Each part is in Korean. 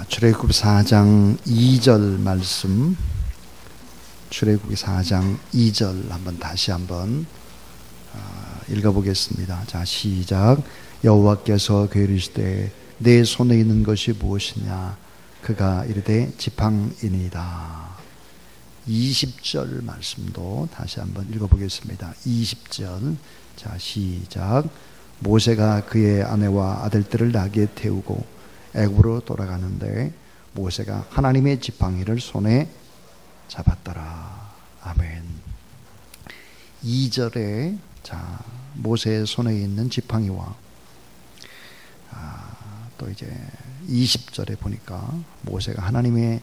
출애굽기 4장 2절 말씀, 출애굽기 4장 2절 다시 한번 읽어보겠습니다. 자, 시작. 여호와께서 이르시되 내 손에 있는 것이 무엇이냐? 그가 이르되 지팡이니이다. 20절 말씀도 다시 한번 읽어보겠습니다. 20절. 자, 시작. 모세가 그의 아내와 아들들을 나귀에 태우고 애굽으로 돌아가는데 모세가 하나님의 지팡이를 손에 잡았더라. 아멘. 2절에 자, 모세의 손에 있는 지팡이와 또 이제 20절에 보니까 모세가 하나님의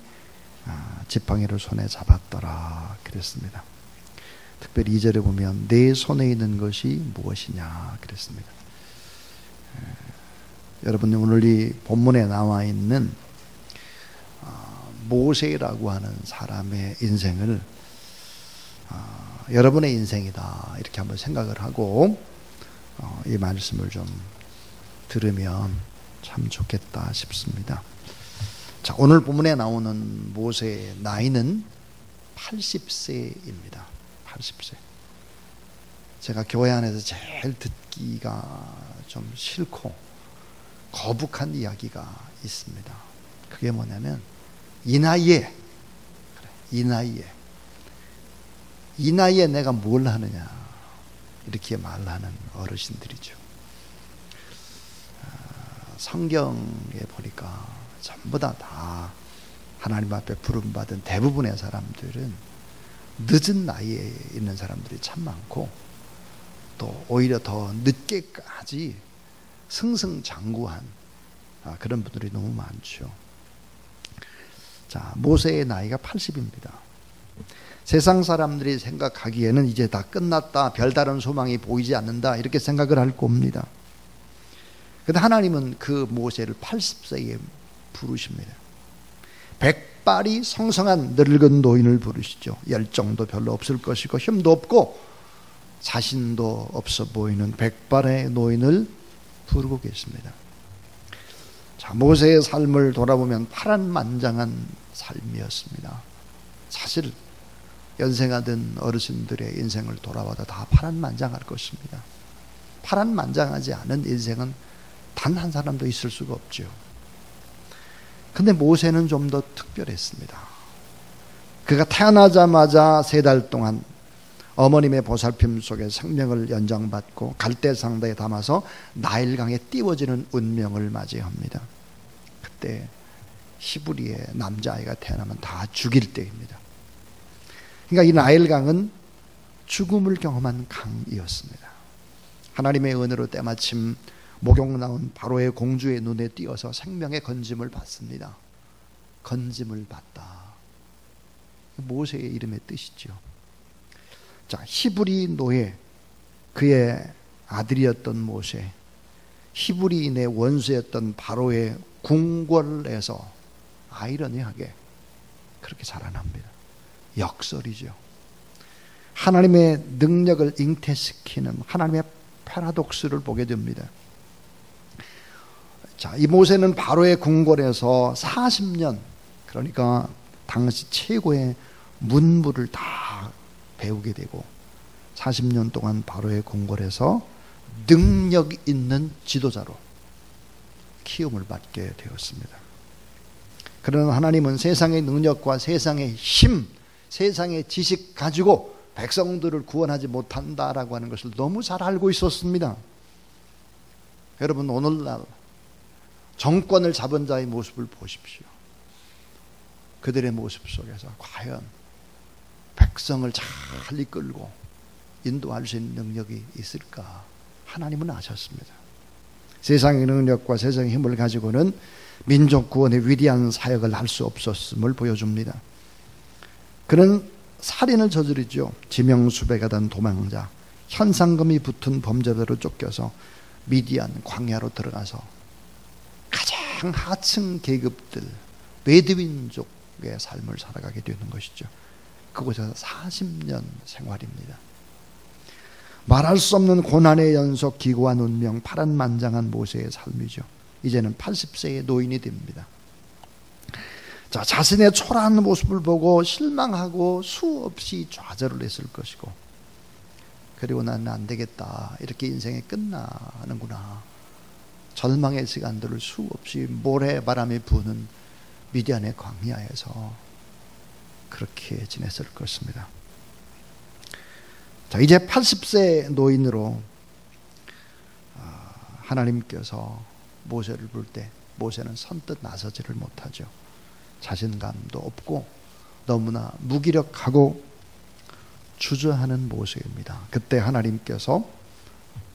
지팡이를 손에 잡았더라 그랬습니다. 특별히 2절에 보면 내 손에 있는 것이 무엇이냐 그랬습니다. 여러분, 오늘 이 본문에 나와 있는 모세라고 하는 사람의 인생을 여러분의 인생이다 이렇게 한번 생각을 하고 이 말씀을 좀 들으면 참 좋겠다 싶습니다. 자, 오늘 본문에 나오는 모세의 나이는 80세입니다. 80세. 제가 교회 안에서 제일 듣기가 좀 싫고 거북한 이야기가 있습니다. 그게 뭐냐면 이 나이에 내가 뭘 하느냐 이렇게 말하는 어르신들이죠. 성경에 보니까 전부 다 하나님 앞에 부름받은 대부분의 사람들은 늦은 나이에 있는 사람들이 참 많고 또 오히려 더 늦게까지 승승장구한 그런 분들이 너무 많죠. 자, 모세의 나이가 80입니다. 세상 사람들이 생각하기에는 이제 다 끝났다, 별다른 소망이 보이지 않는다 이렇게 생각을 할 겁니다. 그런데 하나님은 그 모세를 80세에 부르십니다. 백발이 성성한 늙은 노인을 부르시죠. 열정도 별로 없을 것이고 힘도 없고 자신도 없어 보이는 백발의 노인을 부르고 계십니다. 자, 모세의 삶을 돌아보면 파란만장한 삶이었습니다. 사실 연세가 든 어르신들의 인생을 돌아봐도 다 파란만장할 것입니다. 파란만장하지 않은 인생은 단 한 사람도 있을 수가 없죠. 근데 모세는 좀 더 특별했습니다. 그가 태어나자마자 3달 동안 어머님의 보살핌 속에 생명을 연장받고 갈대상대에 담아서 나일강에 띄워지는 운명을 맞이합니다. 그때 히브리의 남자아이가 태어나면 다 죽일 때입니다. 그러니까 이 나일강은 죽음을 경험한 강이었습니다. 하나님의 은혜로 때마침 목욕 나온 바로의 공주의 눈에 띄어서 생명의 건짐을 받습니다. 건짐을 받다. 모세의 이름의 뜻이죠. 자, 히브리 노예, 그의 아들이었던 모세, 히브리인의 원수였던 바로의 궁궐에서 아이러니하게 그렇게 자라납니다. 역설이죠. 하나님의 능력을 잉태시키는 하나님의 패러독스를 보게 됩니다. 자, 이 모세는 바로의 궁궐에서 40년, 그러니까 당시 최고의 문물을 다 배우게 되고 40년 동안 바로의 궁궐에서 능력 있는 지도자로 키움을 받게 되었습니다. 그러나 하나님은 세상의 능력과 세상의 힘, 세상의 지식 가지고 백성들을 구원하지 못한다라고 하는 것을 너무 잘 알고 있었습니다. 여러분, 오늘날 정권을 잡은 자의 모습을 보십시오. 그들의 모습 속에서 과연 백성을 잘 이끌고 인도할 수 있는 능력이 있을까? 하나님은 아셨습니다. 세상의 능력과 세상의 힘을 가지고는 민족 구원의 위대한 사역을 할 수 없었음을 보여줍니다. 그는 살인을 저지르죠. 지명수배가 된 도망자, 현상금이 붙은 범죄자로 쫓겨서 미디안 광야로 들어가서 가장 하층 계급들, 베드윈족의 삶을 살아가게 되는 것이죠. 그곳에서 40년 생활입니다. 말할 수 없는 고난의 연속, 기고한 운명, 파란만장한 모세의 삶이죠. 이제는 80세의 노인이 됩니다. 자, 자신의 초라한 모습을 보고 실망하고 수없이 좌절을 했을 것이고, 그리고 나는 안 되겠다, 이렇게 인생이 끝나는구나, 절망의 시간들을 수없이 모래바람이 부는 미디안의 광야에서 그렇게 지냈을 것입니다. 자, 이제 80세 노인으로 하나님께서 모세를 부를 때 모세는 선뜻 나서지를 못하죠. 자신감도 없고 너무나 무기력하고 주저하는 모세입니다. 그때 하나님께서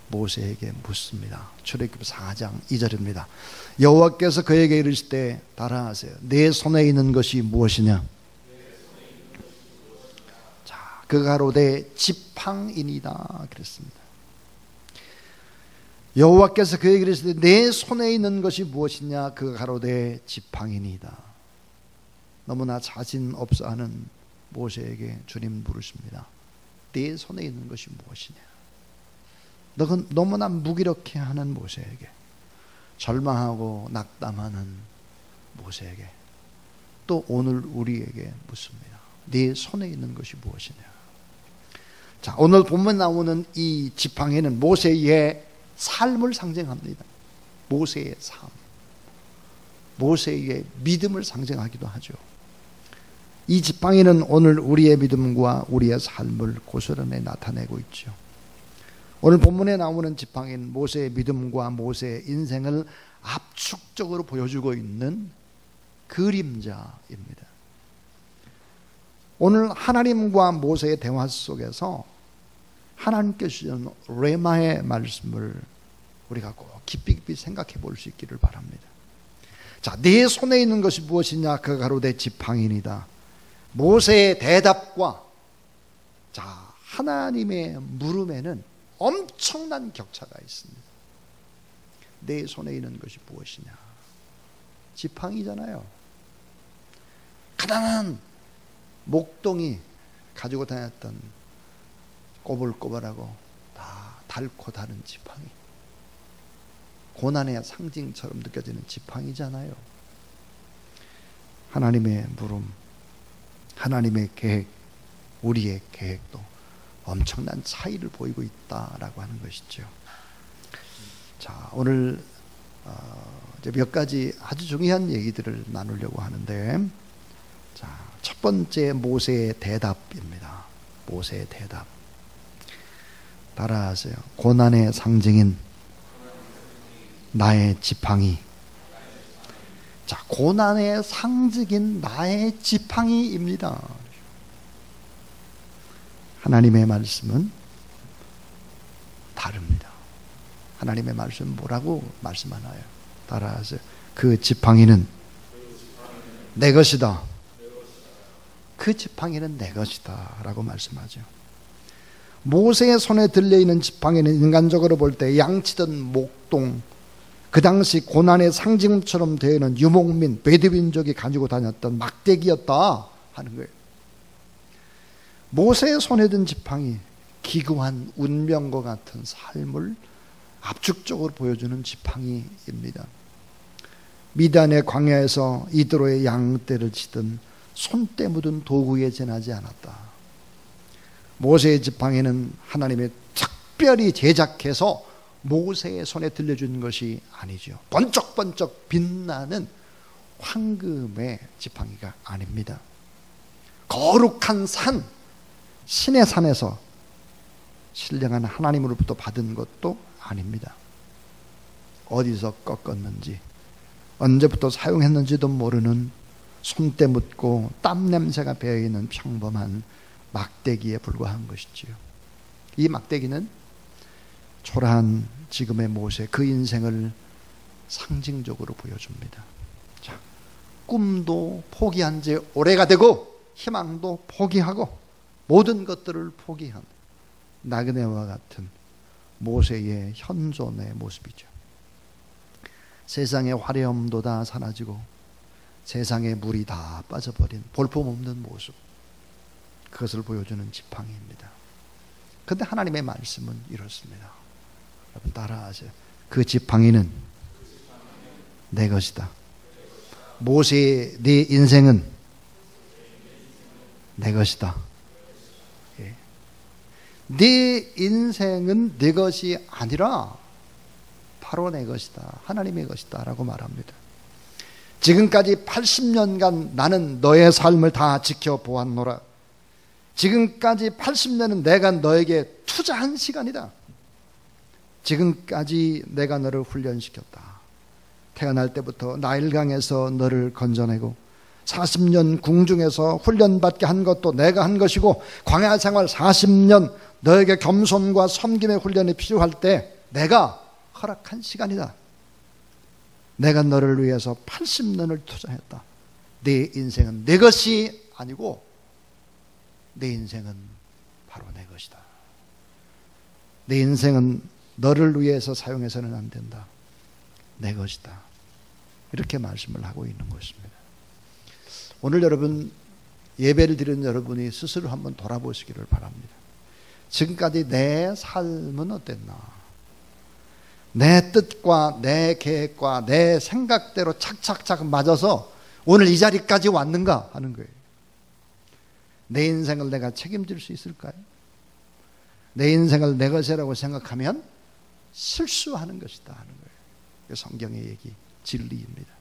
모세에게 묻습니다. 출애굽기 4장 2절입니다. 여호와께서 그에게 이르시되 따라하세요. 내 손에 있는 것이 무엇이냐? 자, 그가 가로되 지팡이니이다 그랬습니다. 여호와께서 그에게 이르시되 내 손에 있는 것이 무엇이냐? 그가 가로되 지팡이니이다. 너무나 자신 없어하는 모세에게 주님 물으십니다. 내 손에 있는 것이 무엇이냐? 너무나 무기력해하는 모세에게, 절망하고 낙담하는 모세에게, 또 오늘 우리에게 묻습니다. 네 손에 있는 것이 무엇이냐? 자, 오늘 본문에 나오는 이 지팡이는 모세의 삶을 상징합니다. 모세의 삶, 모세의 믿음을 상징하기도 하죠. 이 지팡이는 오늘 우리의 믿음과 우리의 삶을 고스란히 나타내고 있죠. 오늘 본문에 나오는 지팡이는 모세의 믿음과 모세의 인생을 압축적으로 보여주고 있는 그림자입니다. 오늘 하나님과 모세의 대화 속에서 하나님께서 주신 레마의 말씀을 우리가 꼭 깊이 생각해 볼 수 있기를 바랍니다. 자, 네 손에 있는 것이 무엇이냐? 그가 가로되 지팡이니이다. 모세의 대답과 자, 하나님의 물음에는 엄청난 격차가 있습니다. 내 손에 있는 것이 무엇이냐? 지팡이잖아요. 가난한 목동이 가지고 다녔던 꼬불꼬불하고 다 닳고 다른 지팡이, 고난의 상징처럼 느껴지는 지팡이잖아요. 하나님의 물음, 하나님의 계획, 우리의 계획도 엄청난 차이를 보이고 있다라고 하는 것이죠. 자, 오늘 이제 몇 가지 아주 중요한 얘기들을 나누려고 하는데, 자, 첫 번째 모세의 대답입니다. 모세의 대답. 따라하세요. 고난의 상징인 나의 지팡이. 자, 고난의 상징인 나의 지팡이입니다. 하나님의 말씀은 다릅니다. 하나님의 말씀은 뭐라고 말씀하나요? 따라하세요. 그 지팡이는 내 것이다. 그 지팡이는 내 것이다 라고 말씀하죠. 모세의 손에 들려있는 지팡이는 인간적으로 볼 때 양치던 목동, 그 당시 고난의 상징처럼 되어 있는 유목민, 베드윈족이 가지고 다녔던 막대기였다 하는 거예요. 모세의 손에 든 지팡이, 기구한 운명과 같은 삶을 압축적으로 보여주는 지팡이입니다. 미단의 광야에서 이드로의 양떼를 치던 손때 묻은 도구에 지나지 않았다. 모세의 지팡이는 하나님의 특별히 제작해서 모세의 손에 들려준 것이 아니죠. 번쩍번쩍 빛나는 황금의 지팡이가 아닙니다. 거룩한 산, 신의 산에서 신령한 하나님으로부터 받은 것도 아닙니다. 어디서 꺾었는지, 언제부터 사용했는지도 모르는 손때 묻고 땀 냄새가 배어있는 평범한 막대기에 불과한 것이지요. 이 막대기는 초라한 지금의 모세, 그 인생을 상징적으로 보여줍니다. 자, 꿈도 포기한 지 오래가 되고 희망도 포기하고 모든 것들을 포기한 나그네와 같은 모세의 현존의 모습이죠. 세상의 화려함도 다 사라지고 세상의 물이 다 빠져버린 볼품없는 모습, 그것을 보여주는 지팡이입니다. 그런데 하나님의 말씀은 이렇습니다. 여러분 따라하세요. 그 지팡이는 내 것이다. 모세의 네 인생은 내 것이다. 예. 네 인생은 내 것이 아니라 바로 내 것이다. 하나님의 것이다 라고 말합니다. 지금까지 80년간 나는 너의 삶을 다 지켜보았노라. 지금까지 80년은 내가 너에게 투자한 시간이다. 지금까지 내가 너를 훈련시켰다. 태어날 때부터 나일강에서 너를 건져내고 40년 궁중에서 훈련받게 한 것도 내가 한 것이고, 광야 생활 40년 너에게 겸손과 섬김의 훈련이 필요할 때 내가 허락한 시간이다. 내가 너를 위해서 80년을 투자했다. 내 인생은 내 것이 아니고 내 인생은 바로 내 것이다. 내 인생은 너를 위해서 사용해서는 안 된다. 내 것이다. 이렇게 말씀을 하고 있는 것입니다. 오늘 여러분, 예배를 드리는 여러분이 스스로 한번 돌아보시기를 바랍니다. 지금까지 내 삶은 어땠나? 내 뜻과 내 계획과 내 생각대로 착착착 맞아서 오늘 이 자리까지 왔는가 하는 거예요. 내 인생을 내가 책임질 수 있을까요? 내 인생을 내 것이라고 생각하면 실수하는 것이다 하는 거예요. 성경의 얘기, 진리입니다.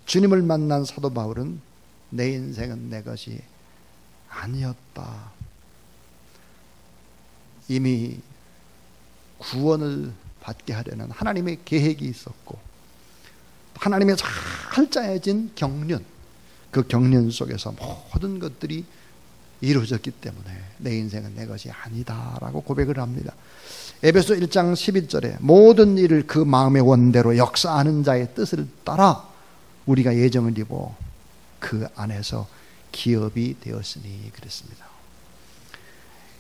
주님을 만난 사도 바울은 내 인생은 내 것이 아니었다. 이미 구원을 받게 하려는 하나님의 계획이 있었고, 하나님의 잘 짜여진 경륜, 그 경륜 속에서 모든 것들이 이루어졌기 때문에 내 인생은 내 것이 아니다라고 고백을 합니다. 에베소 1장 11절에 모든 일을 그 마음의 원대로 역사하는 자의 뜻을 따라 우리가 예정을 입어 그 안에서 기업이 되었으니 그랬습니다.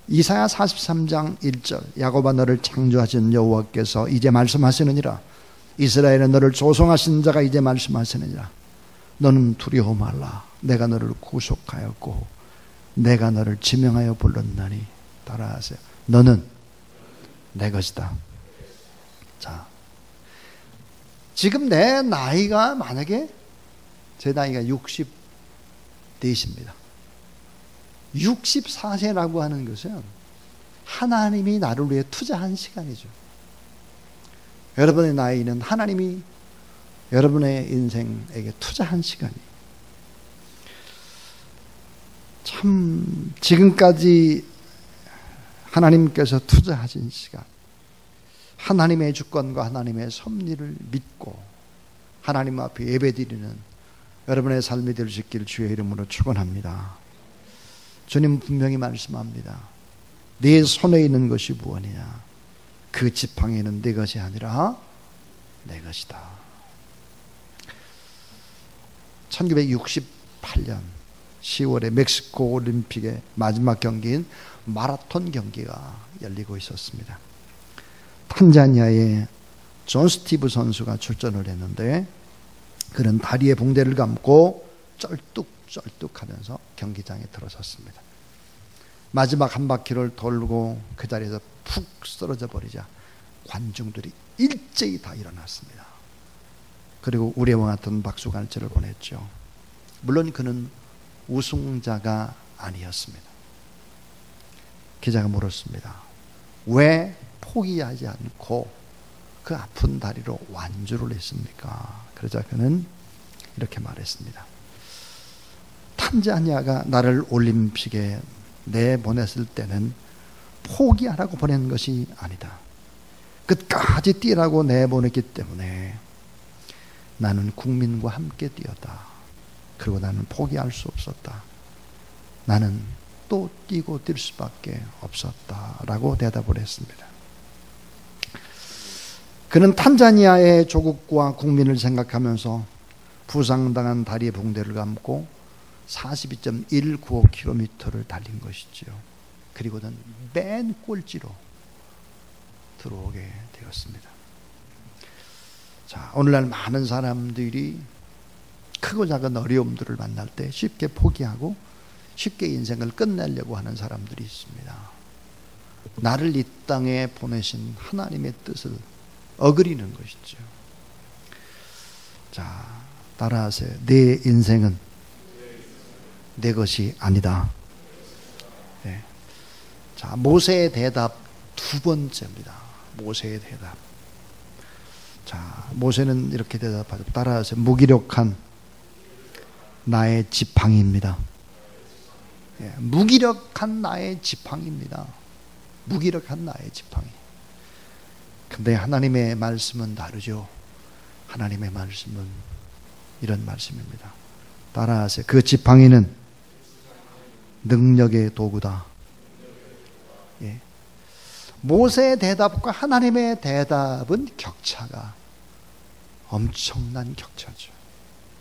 이사야 43장 1절 야곱아 너를 창조하신 여호와께서 이제 말씀하시느니라. 이스라엘은 너를 조성하신 자가 이제 말씀하시느니라. 너는 두려워 말라. 내가 너를 구속하였고 내가 너를 지명하여 불렀나니 따라하세요. 너는 내 것이다. 자, 지금 내 나이가 만약에 제 나이가 60대십니다. 64세라고 하는 것은 하나님이 나를 위해 투자한 시간이죠. 여러분의 나이는 하나님이 여러분의 인생에게 투자한 시간이에요. 참 지금까지 하나님께서 투자하신 시간, 하나님의 주권과 하나님의 섭리를 믿고 하나님 앞에 예배드리는 여러분의 삶이 될 수 있기를 주의 이름으로 축원합니다. 주님 분명히 말씀합니다. 네 손에 있는 것이 무엇이냐? 그 지팡이는 네 것이 아니라 내 것이다. 1968년 10월에 멕시코 올림픽의 마지막 경기인 마라톤 경기가 열리고 있었습니다. 탄자니아의 존 스티브 선수가 출전을 했는데 그는 다리에 붕대를 감고 쩔뚝쩔뚝하면서 경기장에 들어섰습니다. 마지막 한 바퀴를 돌고 그 자리에서 푹 쓰러져 버리자 관중들이 일제히 다 일어났습니다. 그리고 우레와 같은 박수갈채를 보냈죠. 물론 그는 우승자가 아니었습니다. 기자가 물었습니다. 왜 포기하지 않고 그 아픈 다리로 완주를 했습니까? 그러자 그는 이렇게 말했습니다. 탄자니아가 나를 올림픽에 내보냈을 때는 포기하라고 보낸 것이 아니다. 끝까지 뛰라고 내보냈기 때문에 나는 국민과 함께 뛰었다. 그리고 나는 포기할 수 없었다. 나는 또 뛰고 뛸 수밖에 없었다라고 대답을 했습니다. 그는 탄자니아의 조국과 국민을 생각하면서 부상당한 다리에 붕대를 감고 42.195km를 달린 것이죠. 그리고는 맨 꼴찌로 들어오게 되었습니다. 자, 오늘날 많은 사람들이 크고 작은 어려움들을 만날 때 쉽게 포기하고 쉽게 인생을 끝내려고 하는 사람들이 있습니다. 나를 이 땅에 보내신 하나님의 뜻을 어그리는 것이죠. 자, 따라하세요. 내 인생은 내 것이 아니다. 네. 자, 모세의 대답 두 번째입니다. 모세의 대답. 자, 모세는 이렇게 대답하죠. 따라하세요. 무기력한 나의 지팡이입니다. 예, 무기력한 나의 지팡이입니다. 무기력한 나의 지팡이. 근데 하나님의 말씀은 다르죠. 하나님의 말씀은 이런 말씀입니다. 따라하세요. 그 지팡이는 능력의 도구다. 예. 모세의 대답과 하나님의 대답은 격차가 엄청난 격차죠.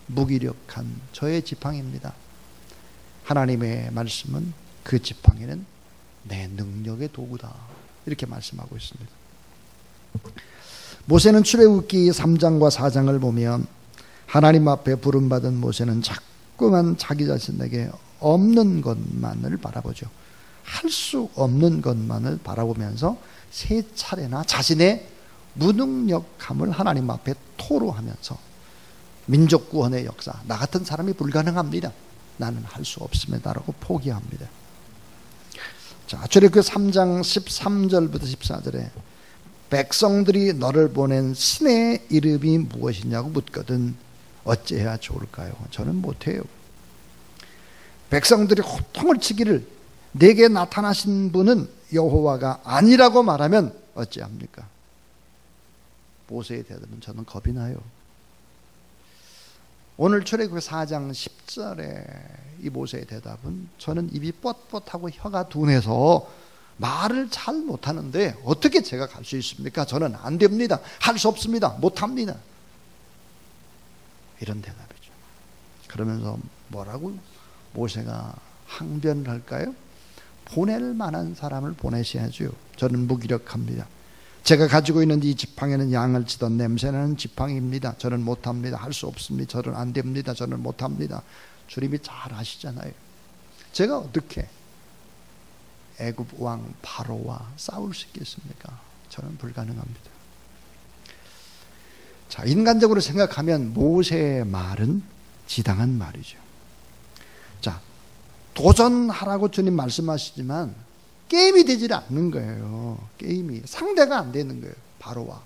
무기력한 저의 지팡이입니다. 하나님의 말씀은 그 지팡이는 내 능력의 도구다. 이렇게 말씀하고 있습니다. 모세는 출애굽기 3장과 4장을 보면 하나님 앞에 부름받은 모세는 자꾸만 자기 자신에게 없는 것만을 바라보죠. 할 수 없는 것만을 바라보면서 세 차례나 자신의 무능력함을 하나님 앞에 토로하면서 민족 구원의 역사, 나 같은 사람이 불가능합니다. 나는 할 수 없습니다라고 포기합니다. 자, 출애굽기 3장 13절부터 14절에 백성들이 너를 보낸 신의 이름이 무엇이냐고 묻거든 어찌해야 좋을까요? 저는 못해요. 백성들이 호통을 치기를 내게 나타나신 분은 여호와가 아니라고 말하면 어찌합니까? 모세의 대답은 저는 겁이 나요. 오늘 출애굽기 4장 10절에 이 모세의 대답은 저는 입이 뻣뻣하고 혀가 둔해서 말을 잘 못하는데 어떻게 제가 갈 수 있습니까? 저는 안 됩니다. 할 수 없습니다. 못합니다. 이런 대답이죠. 그러면서 뭐라고 모세가 항변을 할까요? 보낼 만한 사람을 보내셔야죠. 저는 무기력합니다. 제가 가지고 있는 이 지팡이는 양을 치던 냄새나는 지팡이입니다. 저는 못합니다. 할 수 없습니다. 저는 안 됩니다. 저는 못합니다. 주님이 잘 아시잖아요. 제가 어떻게 애굽 왕 바로와 싸울 수 있겠습니까? 저는 불가능합니다. 자, 인간적으로 생각하면 모세의 말은 지당한 말이죠. 자, 도전하라고 주님 말씀하시지만 게임이 되질 않는 거예요. 게임이 상대가 안 되는 거예요. 바로와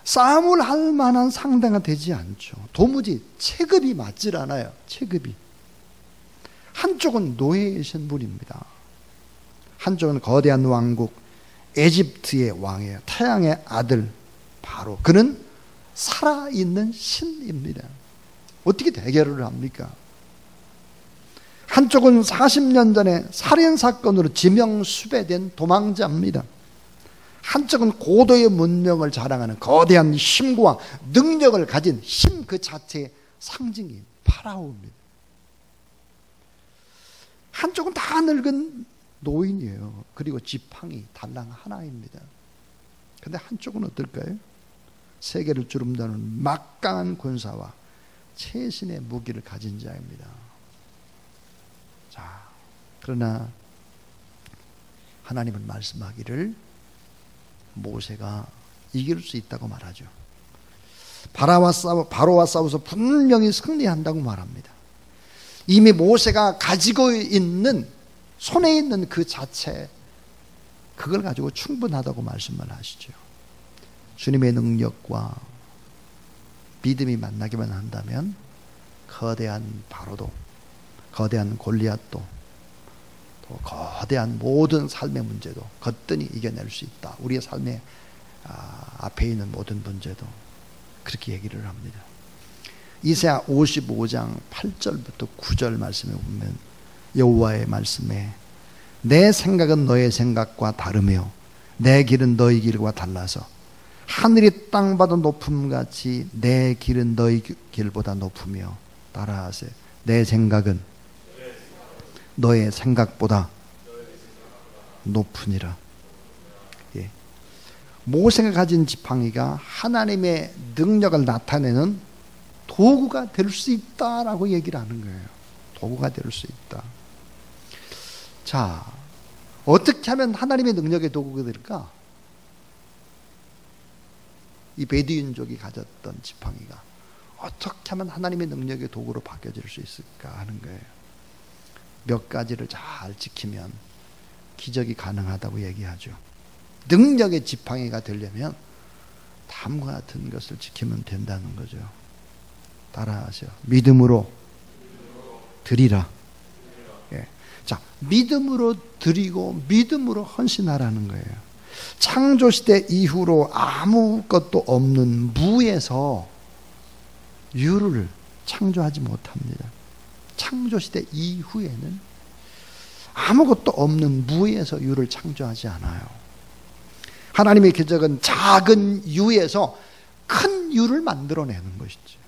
싸움을 할 만한 상대가 되지 않죠. 도무지 체급이 맞질 않아요. 체급이. 한쪽은 노예이신 분입니다. 한쪽은 거대한 왕국 에집트의 왕이에요. 태양의 아들 바로. 그는 살아있는 신입니다. 어떻게 대결을 합니까? 한쪽은 40년 전에 살인사건으로 지명수배된 도망자입니다. 한쪽은 고도의 문명을 자랑하는 거대한 힘과 능력을 가진 힘 그 자체의 상징인 파라오입니다. 한쪽은 다 늙은 노인이에요. 그리고 지팡이 달랑 하나입니다. 그런데 한쪽은 어떨까요? 세계를 주름다는 막강한 군사와 최신의 무기를 가진 자입니다. 자, 그러나 하나님은 말씀하기를 모세가 이길 수 있다고 말하죠. 바로와 싸워서 분명히 승리한다고 말합니다. 이미 모세가 가지고 있는 손에 있는 그 자체 그걸 가지고 충분하다고 말씀을 하시죠. 주님의 능력과 믿음이 만나기만 한다면 거대한 바로도 거대한 골리앗도 또 거대한 모든 삶의 문제도 거뜬히 이겨낼 수 있다. 우리의 삶의 앞에 있는 모든 문제도 그렇게 얘기를 합니다. 이사야 55장 8절부터 9절 말씀에 보면 여호와의 말씀에 내 생각은 너의 생각과 다르며 내 길은 너희 길과 달라서 하늘이 땅보다 높음같이 내 길은 너희 길보다 높으며 따라하세요. 내 생각은 너의 생각보다 높으니라. 예. 모세가 가진 지팡이가 하나님의 능력을 나타내는 도구가 될 수 있다라고 얘기를 하는 거예요. 도구가 될 수 있다. 자, 어떻게 하면 하나님의 능력의 도구가 될까? 이 베두인족이 가졌던 지팡이가 어떻게 하면 하나님의 능력의 도구로 바뀌어질 수 있을까 하는 거예요. 몇 가지를 잘 지키면 기적이 가능하다고 얘기하죠. 능력의 지팡이가 되려면 다음과 같은 것을 지키면 된다는 거죠. 따라하세요. 믿음으로 드리라. 예. 자, 믿음으로 드리고 믿음으로 헌신하라는 거예요. 창조시대 이후로 아무것도 없는 무에서 유를 창조하지 못합니다. 창조시대 이후에는 아무것도 없는 무에서 유를 창조하지 않아요. 하나님의 기적은 작은 유에서 큰 유를 만들어내는 것이죠.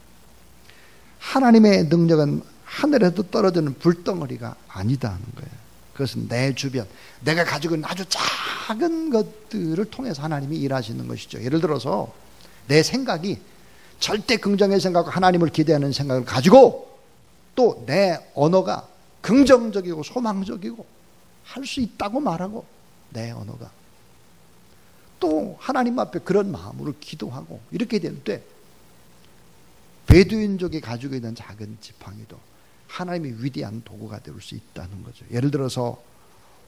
하나님의 능력은 하늘에도 떨어지는 불덩어리가 아니다는 거예요. 그것은 내 주변, 내가 가지고 있는 아주 작은 것들을 통해서 하나님이 일하시는 것이죠. 예를 들어서 내 생각이 절대 긍정의 생각과 하나님을 기대하는 생각을 가지고 또 내 언어가 긍정적이고 소망적이고 할 수 있다고 말하고 내 언어가 또 하나님 앞에 그런 마음으로 기도하고 이렇게 될 때 베두인족이 가지고 있는 작은 지팡이도 하나님의 위대한 도구가 될 수 있다는 거죠. 예를 들어서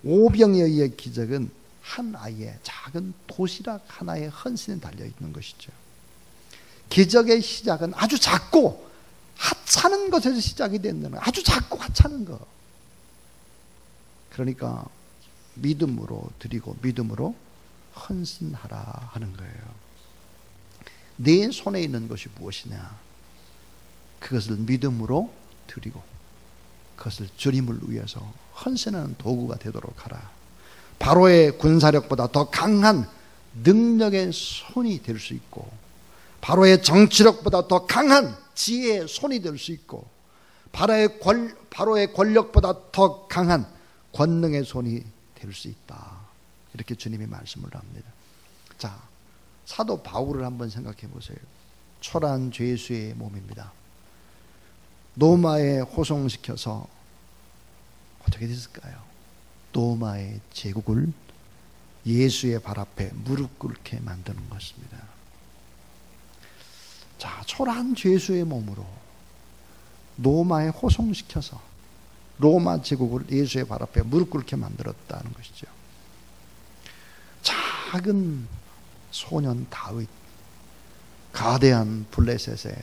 오병이어의 기적은 한 아이의 작은 도시락 하나의 헌신에 달려있는 것이죠. 기적의 시작은 아주 작고 하찮은 것에서 시작이 된다는 거예요. 아주 작고 하찮은 것. 그러니까 믿음으로 드리고 믿음으로 헌신하라 하는 거예요. 내 손에 있는 것이 무엇이냐, 그것을 믿음으로 드리고 그것을 주님을 위해서 헌신하는 도구가 되도록 하라. 바로의 군사력보다 더 강한 능력의 손이 될 수 있고 바로의 정치력보다 더 강한 지혜의 손이 될 수 있고 바로의 권력보다 더 강한 권능의 손이 될 수 있다. 이렇게 주님이 말씀을 합니다. 자, 사도 바울을 한번 생각해 보세요. 초라한 죄수의 몸입니다. 로마에 호송시켜서 어떻게 됐을까요? 로마의 제국을 예수의 발 앞에 무릎 꿇게 만드는 것입니다. 자, 초라한 죄수의 몸으로 로마에 호송시켜서 로마 제국을 예수의 발 앞에 무릎 꿇게 만들었다는 것이죠. 작은 소년 다윗, 거대한 블레셋의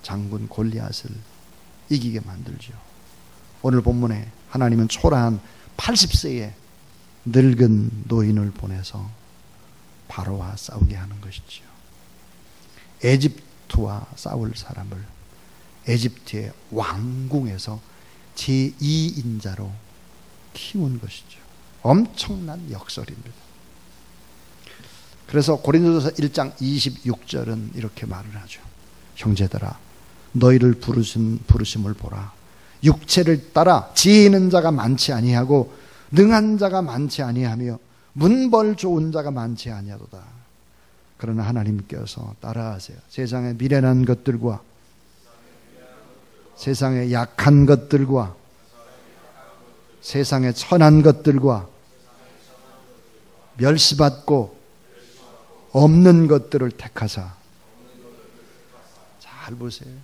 장군 골리앗을 이기게 만들죠. 오늘 본문에 하나님은 초라한 80세의 늙은 노인을 보내서 바로와 싸우게 하는 것이죠. 에집트와 싸울 사람을 에집트의 왕궁에서 제2인자로 키운 것이죠. 엄청난 역설입니다. 그래서 고린도서 1장 26절은 이렇게 말을 하죠. 형제들아, 너희를 부르심을 보라. 육체를 따라 지혜 있는 자가 많지 아니하고 능한 자가 많지 아니하며 문벌 좋은 자가 많지 아니하도다. 그러나 하나님께서 따라하세요. 세상의 미련한 것들과 세상의 약한 것들과 세상의 천한 것들과 멸시받고 없는 것들을 택하사. 잘 보세요.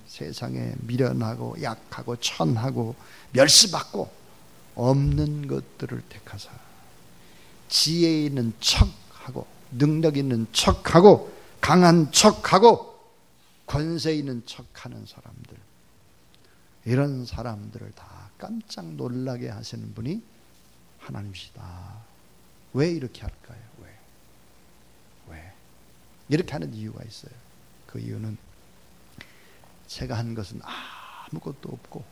세상에 미련하고 약하고 천하고 멸시받고 없는 것들을 택하사 지혜 있는 척하고 능력 있는 척하고 강한 척하고 권세 있는 척하는 사람들, 이런 사람들을 다 깜짝 놀라게 하시는 분이 하나님이시다. 왜 이렇게 할까요? 왜? 이렇게 하는 이유가 있어요. 그 이유는 제가 한 것은 아무것도 없고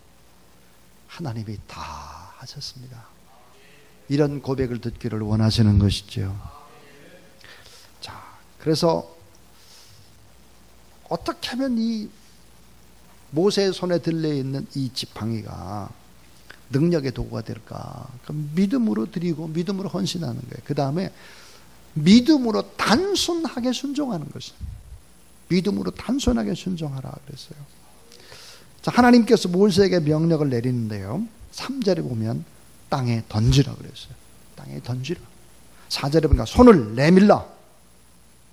하나님이 다 하셨습니다. 이런 고백을 듣기를 원하시는 것이죠. 자, 그래서 어떻게 하면 이 모세의 손에 들려있는 이 지팡이가 능력의 도구가 될까? 그럼 믿음으로 드리고 믿음으로 헌신하는 거예요. 그 다음에 믿음으로 단순하게 순종하는 것입니다. 믿음으로 단순하게 순종하라 그랬어요. 자, 하나님께서 모세에게 명령을 내리는데요, 3절에 보면 땅에 던지라 그랬어요. 땅에 던지라. 4절에 보니까 손을 내밀라,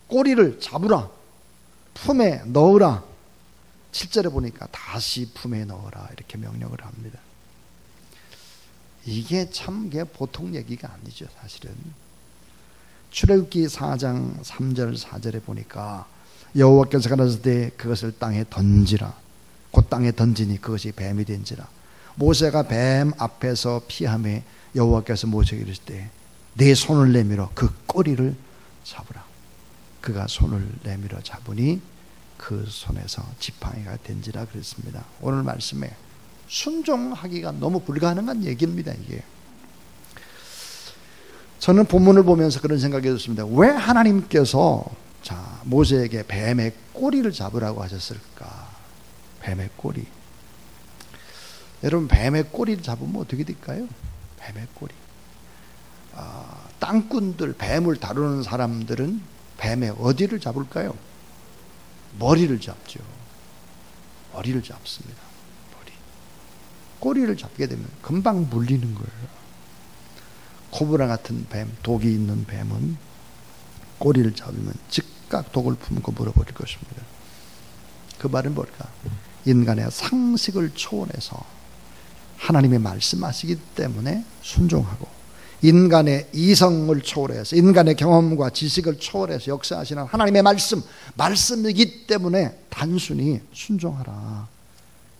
꼬리를 잡으라, 품에 넣으라. 7절에 보니까 다시 품에 넣어라 이렇게 명령을 합니다. 이게 참 보통 얘기가 아니죠. 사실은 출애굽기 4장 3절 4절에 보니까 여호와께서 가라사대 때 그것을 땅에 던지라. 곧 땅에 던지니 그것이 뱀이 된지라. 모세가 뱀 앞에서 피하며 여호와께서 모세에게 이르실 때 내 손을 내밀어 그 꼬리를 잡으라. 그가 손을 내밀어 잡으니 그 손에서 지팡이가 된지라 그랬습니다. 오늘 말씀에 순종하기가 너무 불가능한 얘기입니다. 이게 저는 본문을 보면서 그런 생각이 들었습니다. 왜 하나님께서 모세에게 뱀의 꼬리를 잡으라고 하셨을까? 뱀의 꼬리. 여러분, 뱀의 꼬리를 잡으면 어떻게 될까요? 뱀의 꼬리. 땅꾼들, 뱀을 다루는 사람들은 뱀의 어디를 잡을까요? 머리를 잡죠. 머리를 잡습니다. 머리. 꼬리를 잡게 되면 금방 물리는 거예요. 코브라 같은 뱀, 독이 있는 뱀은 꼬리를 잡으면 즉각 독을 품고 물어버릴 것입니다. 그 말은 뭘까? 인간의 상식을 초월해서 하나님의 말씀하시기 때문에 순종하고, 인간의 이성을 초월해서, 인간의 경험과 지식을 초월해서 역사하시는 하나님의 말씀이기 때문에 단순히 순종하라.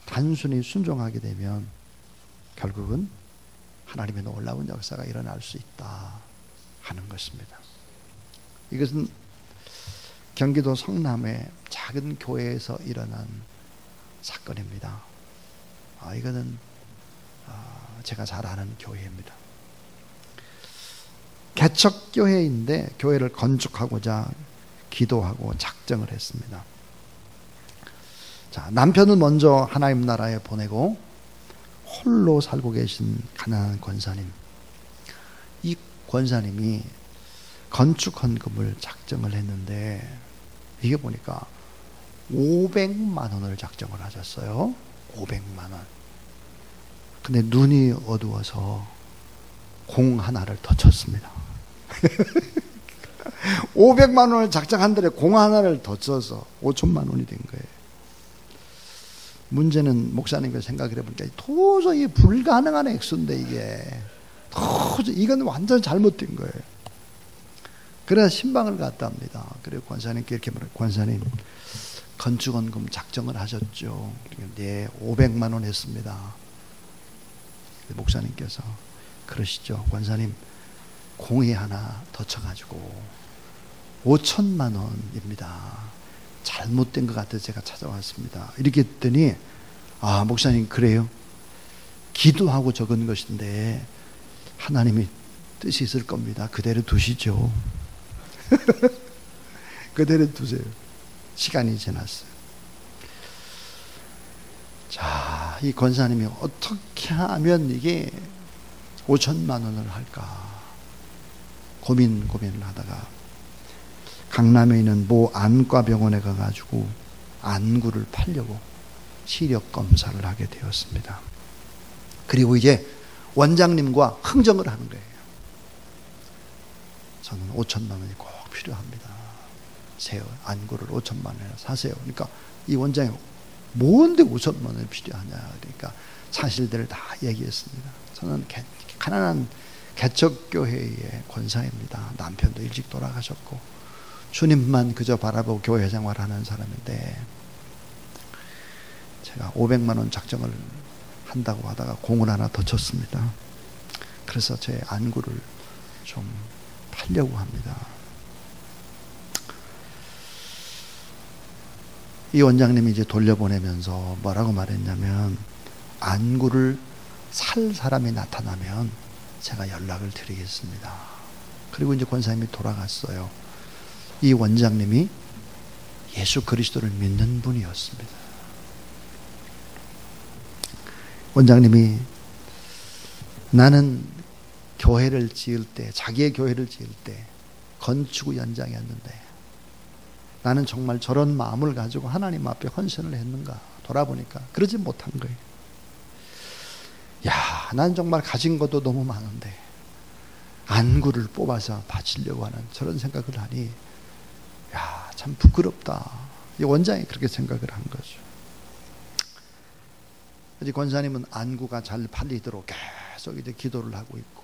단순히 순종하게 되면 결국은 하나님의 놀라운 역사가 일어날 수 있다 하는 것입니다. 이것은 경기도 성남의 작은 교회에서 일어난 사건입니다. 이거는 제가 잘 아는 교회입니다. 개척교회인데 교회를 건축하고자 기도하고 작정을 했습니다. 남편은 먼저 하나님 나라에 보내고 홀로 살고 계신 가난한 권사님, 이 권사님이 건축 헌금을 작정을 했는데 이게 보니까 500만 원을 작정을 하셨어요. 500만 원. 근데 눈이 어두워서 공 하나를 더 쳤습니다. 500만 원을 작정한 데에 공 하나를 더 쳐서 5천만 원이 된 거예요. 문제는 목사님과 생각을 해보니까 도저히 불가능한 액수인데 이게 도저히 이건 완전 잘못된 거예요. 그래서 신방을 갔다 합니다. 그리고 권사님께 이렇게 말해요. 권사님, 건축원금 작정을 하셨죠? 네, 500만 원 했습니다. 목사님께서 그러시죠. 권사님, 공이 하나 더 쳐가지고 5천만 원입니다. 잘못된 것 같아서 제가 찾아왔습니다. 이렇게 했더니 목사님, 그래요? 기도하고 적은 것인데 하나님이 뜻이 있을 겁니다. 그대로 두시죠. 그대로 두세요. 시간이 지났어요. 자, 이 권사님이 어떻게 하면 이게 5천만 원을 할까 고민을 하다가 강남에 있는 모 안과병원에 가가지고 안구를 팔려고 시력 검사를 하게 되었습니다. 그리고 이제 원장님과 흥정을 하는 거예요. 저는 5천만 원이 꼭 필요합니다. 안구를 5천만 원에 사세요. 그러니까 이 원장이 뭔데 5천만 원이 필요하냐. 그러니까 사실들을 다 얘기했습니다. 저는 가난한 개척교회의 권사입니다. 남편도 일찍 돌아가셨고 주님만 그저 바라보고 교회 생활하는 사람인데 제가 500만 원 작정을 한다고 하다가 공을 하나 더 쳤습니다. 그래서 제 안구를 좀 팔려고 합니다. 이 원장님이 이제 돌려보내면서 뭐라고 말했냐면, 안구를 살 사람이 나타나면 제가 연락을 드리겠습니다. 그리고 이제 권사님이 돌아갔어요. 이 원장님이 예수 그리스도를 믿는 분이었습니다. 원장님이 나는 교회를 지을 때, 자기의 교회를 지을 때 건축 연장이었는데 나는 정말 저런 마음을 가지고 하나님 앞에 헌신을 했는가 돌아보니까 그러지 못한 거예요. 난 정말 가진 것도 너무 많은데 안구를 뽑아서 바치려고 하는 저런 생각을 하니 참 부끄럽다. 이 원장이 그렇게 생각을 한 거죠. 그래서 권사님은 안구가 잘 팔리도록 계속 이제 기도를 하고 있고,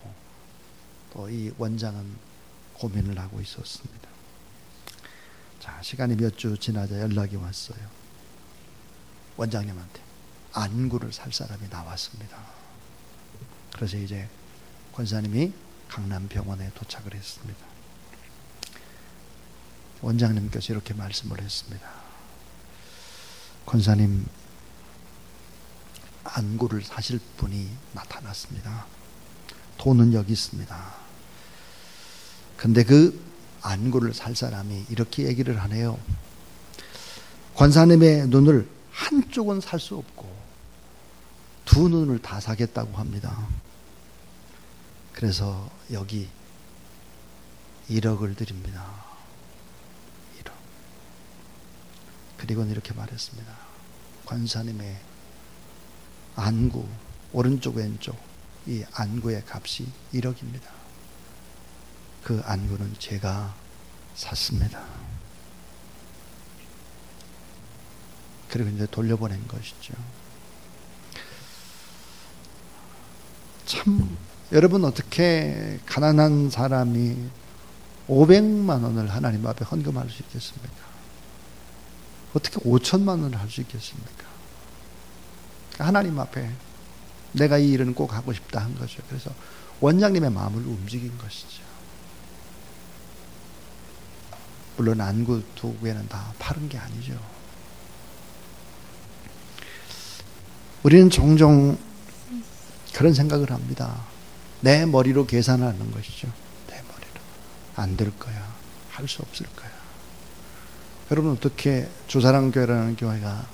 또 이 원장은 고민을 하고 있었습니다. 자, 시간이 몇 주 지나자 연락이 왔어요. 원장님한테 안구를 살 사람이 나왔습니다. 그래서 이제 권사님이 강남병원에 도착을 했습니다. 원장님께서 이렇게 말씀을 했습니다. 권사님, 안구를 사실 분이 나타났습니다. 돈은 여기 있습니다. 근데 그 안구를 살 사람이 이렇게 얘기를 하네요. 권사님의 눈을 한쪽은 살 수 없고 두 눈을 다 사겠다고 합니다. 그래서 여기 1억을 드립니다. 1억. 그리고는 이렇게 말했습니다. 권사님의 안구, 오른쪽 왼쪽 이 안구의 값이 1억입니다. 그 안구는 제가 샀습니다. 그리고 이제 돌려보낸 것이죠. 참, 여러분, 어떻게 가난한 사람이 500만 원을 하나님 앞에 헌금할 수 있겠습니까? 어떻게 5천만 원을 할 수 있겠습니까? 하나님 앞에 내가 이 일은 꼭 하고 싶다 한 거죠. 그래서 원장님의 마음을 움직인 것이죠. 물론 안구 두 개는 다 파는 게 아니죠. 우리는 종종 그런 생각을 합니다. 내 머리로 계산하는 것이죠. 내 머리로. 안 될 거야. 할 수 없을 거야. 여러분, 어떻게 주사랑교회라는 교회가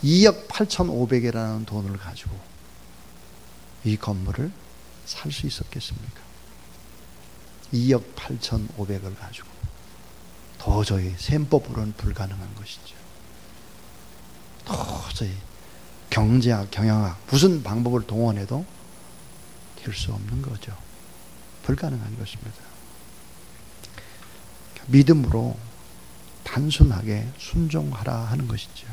2억 8,500이라는 돈을 가지고 이 건물을 살 수 있었겠습니까? 2억 8,500을 가지고 도저히 셈법으로는 불가능한 것이죠. 도저히 경제학, 경영학 무슨 방법을 동원해도 될 수 없는 거죠. 불가능한 것입니다. 믿음으로 단순하게 순종하라 하는 것이죠.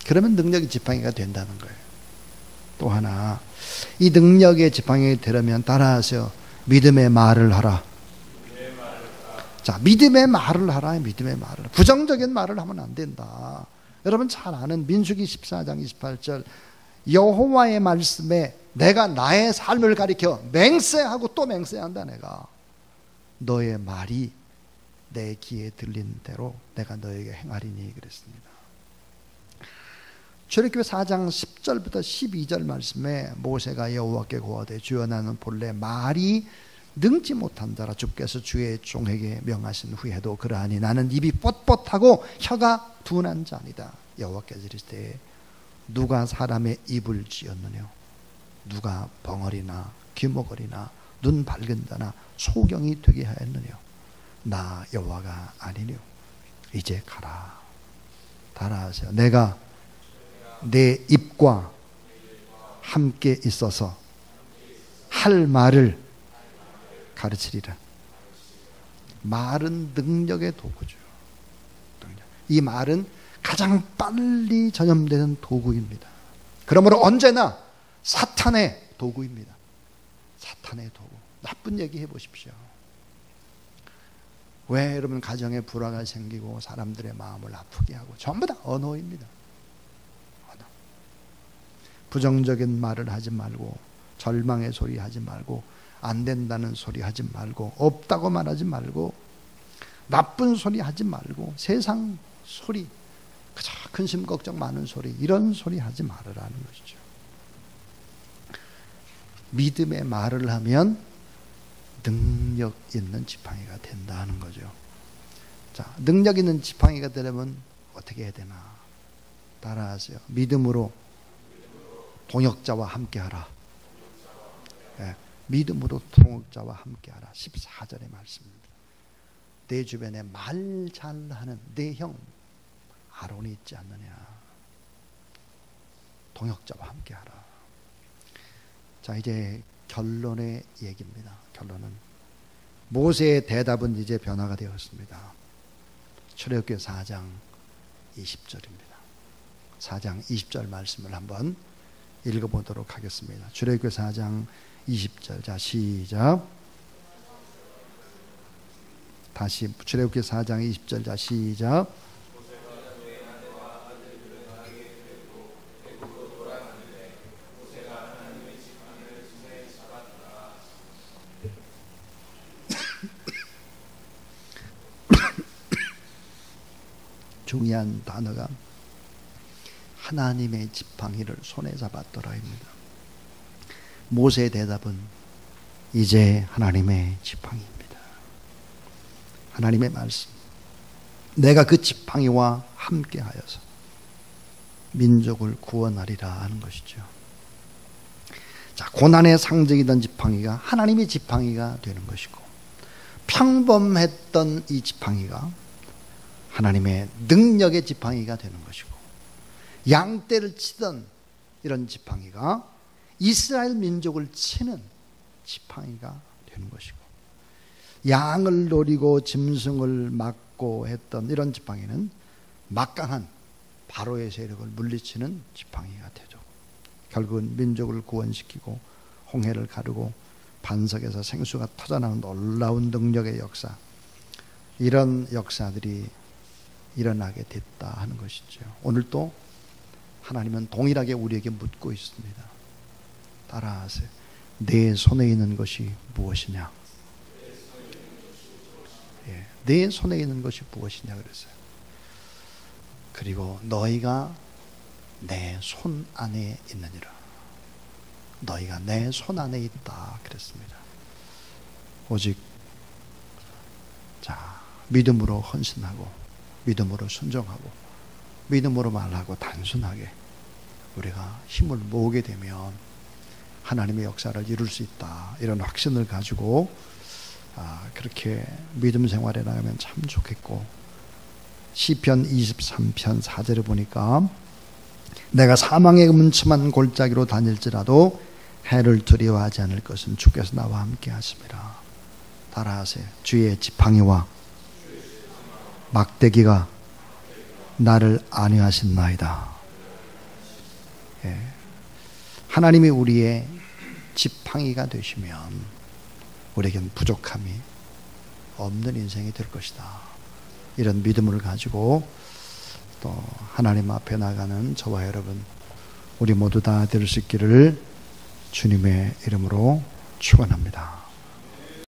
그러면 능력이 지팡이가 된다는 거예요. 또 하나, 이 능력의 지팡이가 되려면 따라하세요. 믿음의 말을 하라. 자, 믿음의 말을 하라. 믿음의 말을. 부정적인 말을 하면 안 된다. 여러분 잘 아는 민수기 14장 28절, 여호와의 말씀에 내가 나의 삶을 가리켜 맹세하고 또 맹세한다. 내가 너의 말이 내 귀에 들린 대로 내가 너에게 행하리니 그랬습니다. 출애굽기 4장 10절부터 12절 말씀에 모세가 여호와께 고하되 주여 나는 본래 말이 능지 못한 자라 주께서 주의 종에게 명하신 후에도 그러하니 나는 입이 뻣뻣하고 혀가 둔한 자니다. 여호와께서 이르시되 누가 사람의 입을 지었느냐? 누가 벙어리나 귀머거리나 눈 밝은 자나 소경이 되게 하였느냐? 나 여호와가 아니뇨. 이제 가라. 따라하세요. 내가 내 입과 함께 있어서 할 말을 가르치리라. 말은 능력의 도구죠. 이 말은 가장 빨리 전염되는 도구입니다. 그러므로 언제나 사탄의 도구입니다. 사탄의 도구. 나쁜 얘기 해보십시오. 왜 여러분 가정에 불화가 생기고 사람들의 마음을 아프게 하고? 전부 다 언어입니다. 언어. 부정적인 말을 하지 말고, 절망의 소리 하지 말고, 안 된다는 소리 하지 말고, 없다고 말하지 말고, 나쁜 소리 하지 말고, 세상 소리, 그저 근심 걱정 많은 소리, 이런 소리 하지 말으라는 것이죠. 믿음의 말을 하면 능력 있는 지팡이가 된다는 거죠. 자, 능력 있는 지팡이가 되려면 어떻게 해야 되나? 따라하세요. 믿음으로 동역자와 함께하라. 네, 믿음으로 동역자와 함께하라. 14절의 말씀입니다. 내 주변에 말 잘하는 내 형 아론이 있지 않느냐? 동역자와 함께하라. 자, 이제 결론의 얘기입니다. 결론은 모세의 대답은 이제 변화가 되었습니다. 출애굽기 4장 20절입니다. 4장 20절 말씀을 한번 읽어보도록 하겠습니다. 출애굽기 4장 20절. 자, 시작. 다시 출애굽기 4장 20절. 자, 시작. 중요한 단어가 하나님의 지팡이를 손에 잡았더라입니다. 모세의 대답은 이제 하나님의 지팡이입니다. 하나님의 말씀. 내가 그 지팡이와 함께하여서 민족을 구원하리라 하는 것이죠. 자, 고난의 상징이던 지팡이가 하나님의 지팡이가 되는 것이고, 평범했던 이 지팡이가 하나님의 능력의 지팡이가 되는 것이고, 양떼를 치던 이런 지팡이가 이스라엘 민족을 치는 지팡이가 되는 것이고, 양을 노리고 짐승을 막고 했던 이런 지팡이는 막강한 바로의 세력을 물리치는 지팡이가 되죠. 결국은 민족을 구원시키고 홍해를 가르고 반석에서 생수가 터져나오는 놀라운 능력의 역사, 이런 역사들이 일어나게 됐다 하는 것이죠. 오늘도 하나님은 동일하게 우리에게 묻고 있습니다. 따라하세요. 내 손에 있는 것이 무엇이냐? 예, 내 손에 있는 것이 무엇이냐 그랬어요. 그리고 너희가 내 손 안에 있느니라. 너희가 내 손 안에 있다 그랬습니다. 오직 자, 믿음으로 헌신하고 믿음으로 순종하고 믿음으로 말하고 단순하게 우리가 힘을 모으게 되면 하나님의 역사를 이룰 수 있다, 이런 확신을 가지고 그렇게 믿음 생활에 나가면 참 좋겠고, 시편 23편 4절을 보니까 내가 사망의 음침한 골짜기로 다닐지라도 해를 두려워하지 않을 것은 주께서 나와 함께 하심이라. 따라하세요. 주의 지팡이와 막대기가 나를 안위하신나이다. 예. 하나님이 우리의 지팡이가 되시면 우리에겐 부족함이 없는 인생이 될 것이다. 이런 믿음을 가지고 또 하나님 앞에 나가는 저와 여러분, 우리 모두 다 될 수 있기를 주님의 이름으로 축원합니다.